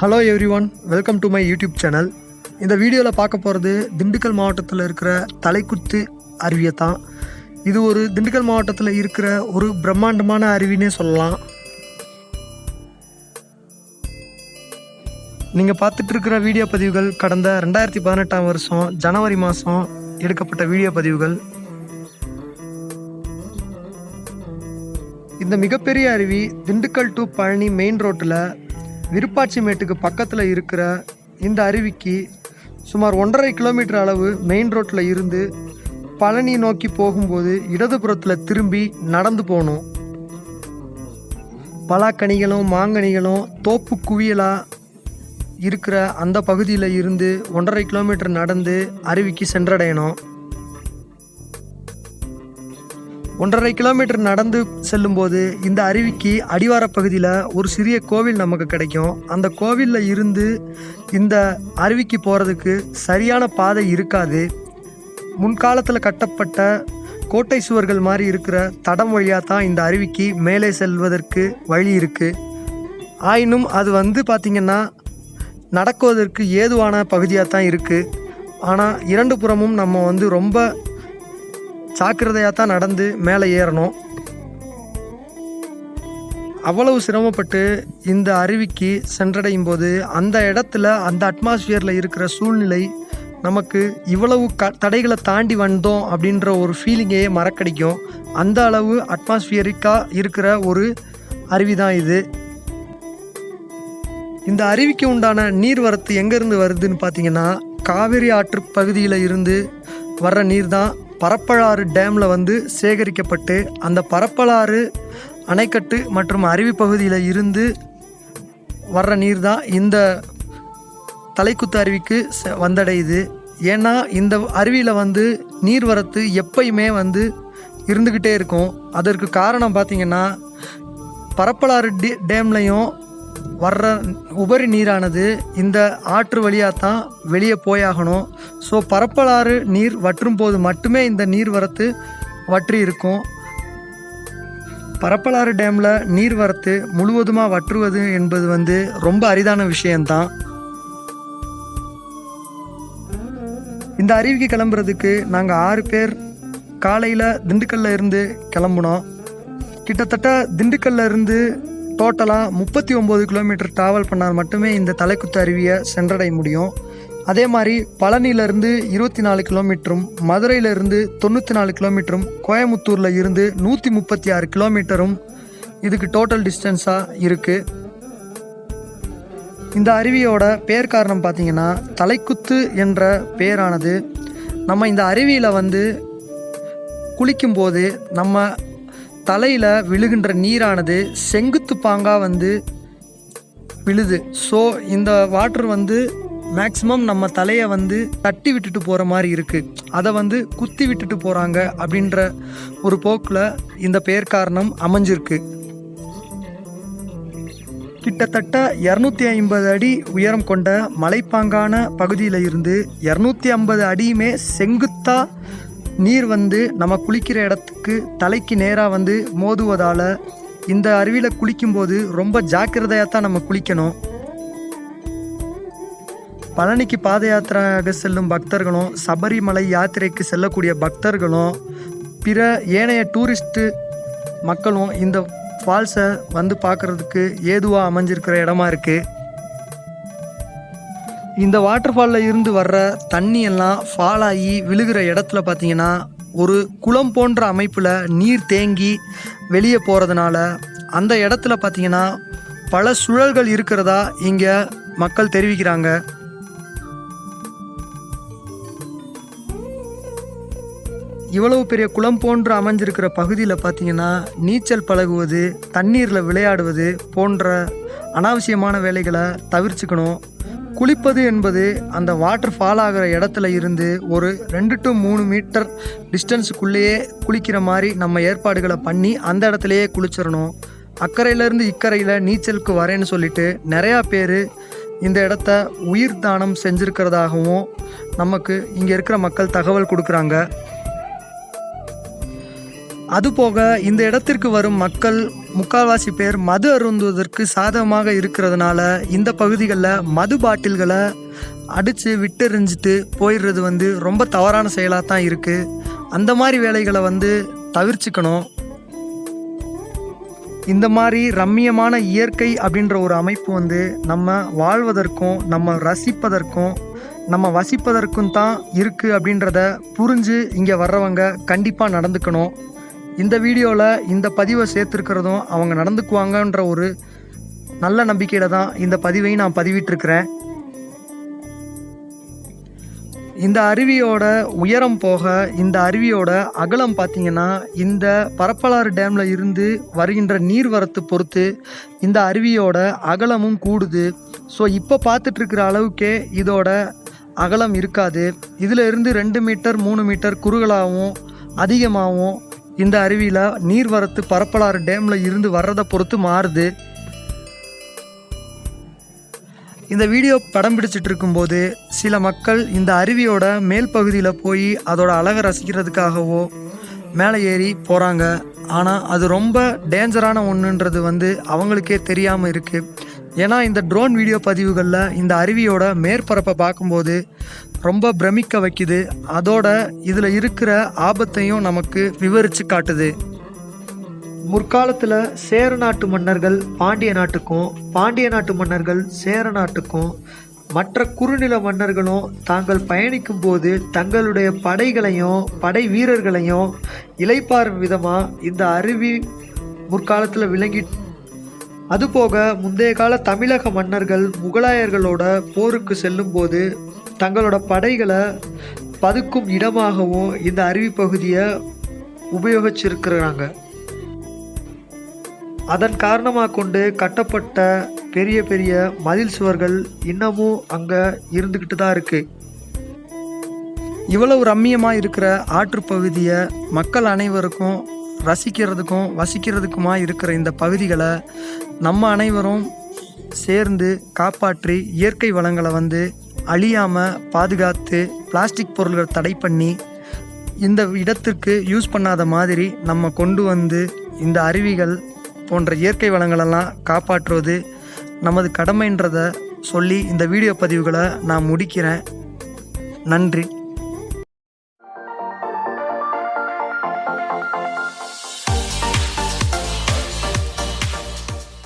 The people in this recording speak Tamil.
Hello everyone, welcome to my YouTube channel. இந்த வீடியோவில் பார்க்க போகிறது திண்டுக்கல் மாவட்டத்தில் இருக்கிற தலைக்குத்து அருவியை தான். இது ஒரு திண்டுக்கல் மாவட்டத்தில் இருக்கிற ஒரு பிரம்மாண்டமான அருவினே சொல்லலாம். நீங்கள் பார்த்துட்டு இருக்கிற வீடியோ பதிவுகள் கடந்த 2018 வருஷம் ஜனவரி மாதம் எடுக்கப்பட்ட வீடியோ பதிவுகள். இந்த மிகப்பெரிய அருவி திண்டுக்கல் டு பழனி மெயின் ரோட்டில் விருப்பாட்சி மேட்டுக்கு பக்கத்தில் இருக்கிற இந்த அருவிக்கு சுமார் 1.5 கிலோமீட்டர் அளவு மெயின் ரோட்டில் இருந்து பழனி நோக்கி போகும்போது இடதுபுறத்தில் திரும்பி நடந்து போகணும். பலாக்கனிகளும் மாங்கனிகளும் தோப்பு குவியலாக இருக்கிற அந்த பகுதியில் இருந்து 1.5 கிலோமீட்டர் நடந்து அருவிக்கு சென்றடையணும். 1.5 கிலோமீட்டர் நடந்து செல்லும்போது இந்த அருவிக்கு அடிவார பகுதியில் ஒரு சிறிய கோவில் நமக்கு கிடைக்கும். அந்த கோவிலில் இருந்து இந்த அருவிக்கு போகிறதுக்கு சரியான பாதை இருக்காது. முன்காலத்தில் கட்டப்பட்ட கோட்டை சுவர்கள் மாதிரி இருக்கிற தடம் வழியாக தான் இந்த அருவிக்கு மேலே செல்வதற்கு வழி இருக்குது. ஆயினும் அது பார்த்திங்கன்னா நடக்குவதற்கு ஏதுவான பகுதியாக தான் இருக்குது. ஆனால் இரண்டு புறமும் நம்ம ரொம்ப ஜாக்கிரதையாக தான் நடந்து மேலே ஏறணும். அவ்வளவு சிரமப்பட்டு இந்த அருவிக்கு சென்றடையும் போது அந்த இடத்துல அந்த அட்மாஸ்பியரில் இருக்கிற சூழ்நிலை நமக்கு இவ்வளவு தடைகளை தாண்டி வந்தோம் அப்படின்ற ஒரு ஃபீலிங்கே மறக்கடிக்கும். அந்த அளவு அட்மாஸ்பியரிக்காக இருக்கிற ஒரு அருவி தான் இது. இந்த அருவிக்கு உண்டான நீர்வரத்து எங்கேருந்து வருதுன்னு பார்த்தீங்கன்னா, காவிரி ஆற்று பகுதியில் இருந்து வர்ற நீர் தான் பரப்பலாறு டேமில் சேகரிக்கப்பட்டு அந்த பரப்பலாறு அணைக்கட்டு மற்றும் அருவி பகுதியில் இருந்து வர்ற நீர் தான் இந்த தலைக்குத்து அருவிக்கு வந்தடையுது. ஏன்னா இந்த அருவியில் நீர்வரத்து எப்பயுமே இருந்துக்கிட்டே இருக்கும். அதற்கு காரணம் பார்த்திங்கன்னா, பரப்பலாறு டேம்லையும் வர்ற உபரி நீரானது இந்த ஆற்று வழியாக தான் வெளியே போயாகணும். ஸோ பரப்பலாறு நீர் வற்றும் போது மட்டுமே இந்த நீர்வரத்து வற்றி இருக்கும். பரப்பலாறு டேமில் நீர்வரத்து முழுவதுமாக வற்றுவது என்பது ரொம்ப அரிதான விஷயந்தான். இந்த அருவிக்கு கிளம்புறதுக்கு நாங்கள் 6 பேர் காலையில் திண்டுக்கல்ல இருந்து கிளம்புனோம். கிட்டத்தட்ட திண்டுக்கல்ல இருந்து டோட்டலாக 39 கிலோமீட்டர் ட்ராவல் பண்ணால் மட்டுமே இந்த தலைக்குத்து அருவியை சென்றடைய முடியும். அதே மாதிரி பழனியிலேருந்து 24 கிலோமீட்டரும், மதுரையிலேருந்து 94 கிலோமீட்டரும், கோயமுத்தூரில் இருந்து 136 கிலோமீட்டரும் இதுக்கு டோட்டல் டிஸ்டன்ஸாக இருக்குது. இந்த அருவியோட பேர் காரணம் பார்த்திங்கன்னா, தலைக்குத்து என்ற பேரானது நம்ம இந்த அருவியில் குளிக்கும்போது நம்ம தலையில் விழுகின்ற நீரானது செங்குத்து பாங்காக விழுது. ஸோ இந்த வாட்டர் மேக்ஸிமம் நம்ம தலையை தட்டி விட்டுட்டு போகிற மாதிரி இருக்குது. அதை குத்தி விட்டுட்டு போகிறாங்க அப்படின்ற ஒரு போக்கில் இந்த பேர் காரணம் அமைஞ்சிருக்கு. கிட்டத்தட்ட 250 அடி உயரம் கொண்ட மலைப்பாங்கான பகுதியில் இருந்து 250 அடியுமே செங்குத்தாக நீர் நம்ம குளிக்கிற இடத்துக்கு தலைக்கு நேராக மோதுவதால் இந்த அருவியில் குளிக்கும்போது ரொம்ப ஜாக்கிரதையாக தான் நம்ம குளிக்கணும். பழனிக்கு பாத யாத்திரையாக செல்லும் பக்தர்களும், சபரிமலை யாத்திரைக்கு செல்லக்கூடிய பக்தர்களும், பிற ஏனைய டூரிஸ்ட்டு மக்களும் இந்த ஃபால்ஸை பார்க்குறதுக்கு ஏதுவாக அமைஞ்சிருக்கிற இடமா இருக்குது. இந்த வாட்டர் ஃபாலில் இருந்து வர்ற தண்ணி எல்லாம் ஃபால் ஆகி விழுகிற இடத்துல பார்த்திங்கன்னா ஒரு குளம் போன்ற அமைப்பில் நீர் தேங்கி வெளியே போகிறதுனால அந்த இடத்துல பார்த்திங்கன்னா பல சுழல்கள் இருக்கிறதா இங்கே மக்கள் தெரிவிக்கிறாங்க. இவ்வளவு பெரிய குளம் போன்று அமைஞ்சிருக்கிற பகுதியில் பார்த்திங்கன்னா நீச்சல் பழகுவது, தண்ணீரில் விளையாடுவது போன்ற அனாவசியமான வேலைகளை தவிர்த்துக்கணும். குளிப்பது என்பது அந்த வாட்டர் ஃபால் ஆகிற இடத்துல இருந்து ஒரு 2 to 3 மீட்டர் டிஸ்டன்ஸுக்குள்ளேயே குளிக்கிற மாதிரி நம்ம ஏற்பாடுகளை பண்ணி அந்த இடத்துலையே குளிச்சிடணும். அக்கறையிலேருந்து இக்கரையில் நீச்சலுக்கு வரேன்னு சொல்லிட்டு நிறையா பேர் இந்த இடத்த உயிர் தானம் செஞ்சுருக்கிறதாகவும் நமக்கு இங்கே இருக்கிற மக்கள் தகவல் கொடுக்குறாங்க. அதுபோக இந்த இடத்திற்கு வரும் மக்கள் முக்கால்வாசி பேர் மது அருந்துவதற்கு சாதகமாக இருக்கிறதுனால இந்த பகுதிகளில் மது பாட்டில்களை அடித்து விட்டெறிஞ்சிட்டு போயிடுறது வந்து ரொம்ப தவறான செயலாக தான் இருக்குது. அந்த மாதிரி வேலைகளை வந்து தவிர்த்துக்கணும். இந்த மாதிரி ரம்மியமான இயற்கை அப்படின்ற ஒரு அமைப்பு வந்து நம்ம வாழ்வதற்கும் நம்ம ரசிப்பதற்கும் நம்ம வசிப்பதற்கும் தான் இருக்குது அப்படின்றத புரிஞ்சு இங்கே வர்றவங்க கண்டிப்பாக நடந்துக்கணும். இந்த வீடியோவில் இந்த பதிவை சேர்த்துருக்கிறதும் அவங்க நடந்துக்குவாங்கன்ற ஒரு நல்ல நம்பிக்கையில் தான் இந்த பதிவையும் நான் பதிவிட்டிருக்கிறேன். இந்த அருவியோட உயரம் போக இந்த அருவியோட அகலம் பார்த்திங்கன்னா இந்த பரப்பலாறு டேமில் இருந்து வருகின்ற நீர்வரத்து பொறுத்து இந்த அருவியோட அகலமும் கூடுது. ஸோ இப்போ பார்த்துட்ருக்கிற அளவுக்கே இதோட அகலம் இருக்காது. இதில் இருந்து 2 மீட்டர் 3 மீட்டர் குறுகலாகவும் அதிகமாகவும் இந்த அருவியில் நீர்வரத்து பரப்பலாறு டேமில் இருந்து வர்றதை பொறுத்து மாறுது. இந்த வீடியோ படம் பிடிச்சிட்டு இருக்கும்போது சில மக்கள் இந்த அருவியோட மேல் பகுதியில் போய் அதோட அழகை ரசிக்கிறதுக்காகவோ மேலே ஏறி போகிறாங்க. ஆனால் அது ரொம்ப டேஞ்சரான ஒன்றுன்றது வந்து அவங்களுக்கே தெரியாமல் இருக்குது. ஏன்னா இந்த ட்ரோன் வீடியோ பதிவுகளில் இந்த அருவியோட மேற்பரப்பை பார்க்கும்போது ரொம்ப பிரமிக்க வைக்குது. அதோட இதில் இருக்கிற ஆபத்தையும் நமக்கு விவரித்து காட்டுது. முற்காலத்தில் சேர நாட்டு மன்னர்கள் பாண்டிய நாட்டுக்கும், பாண்டிய நாட்டு மன்னர்கள் சேர நாட்டுக்கும், மற்ற குறுநில மன்னர்களும் தாங்கள் பயணிக்கும் போது தங்களுடைய படைகளையும் படை வீரர்களையும் இளைப்பாறும் விதமாக இந்த அருவி முற்காலத்தில் விளங்கி. அதுபோக முந்தைய கால தமிழக மன்னர்கள் முகலாயர்களோட போருக்கு செல்லும்போது தங்களோட படைகளை பதுக்கும் இடமாகவும் இந்த அருவி பகுதியை உபயோகிச்சிருக்கிறாங்க. அதன் காரணமாக கொண்டு கட்டப்பட்ட பெரிய பெரிய மதில் சுவர்கள் இன்னமும் அங்கே இருந்துக்கிட்டு தான் இருக்குது. இவ்வளவு ரம்மியமாக இருக்கிற ஆற்றுப்பகுதியை மக்கள் அனைவருக்கும் ரசிக்கிறதுக்கும் வசிக்கிறதுக்குமா இருக்கிற இந்த பகுதிகளை நம்ம அனைவரும் சேர்ந்து காப்பாற்றி இயற்கை வளங்களை வந்து அழியாமல் பாதுகாத்து பிளாஸ்டிக் பொருள்கள் தடை பண்ணி இந்த இடத்திற்கு யூஸ் பண்ணாத மாதிரி நம்ம கொண்டு வந்து இந்த அருவிகள் போன்ற இயற்கை வளங்களெல்லாம் காப்பாற்றுவது நமது கடமைன்றதை சொல்லி இந்த வீடியோ பதிவுகளை நான் முடிக்கிறேன். நன்றி.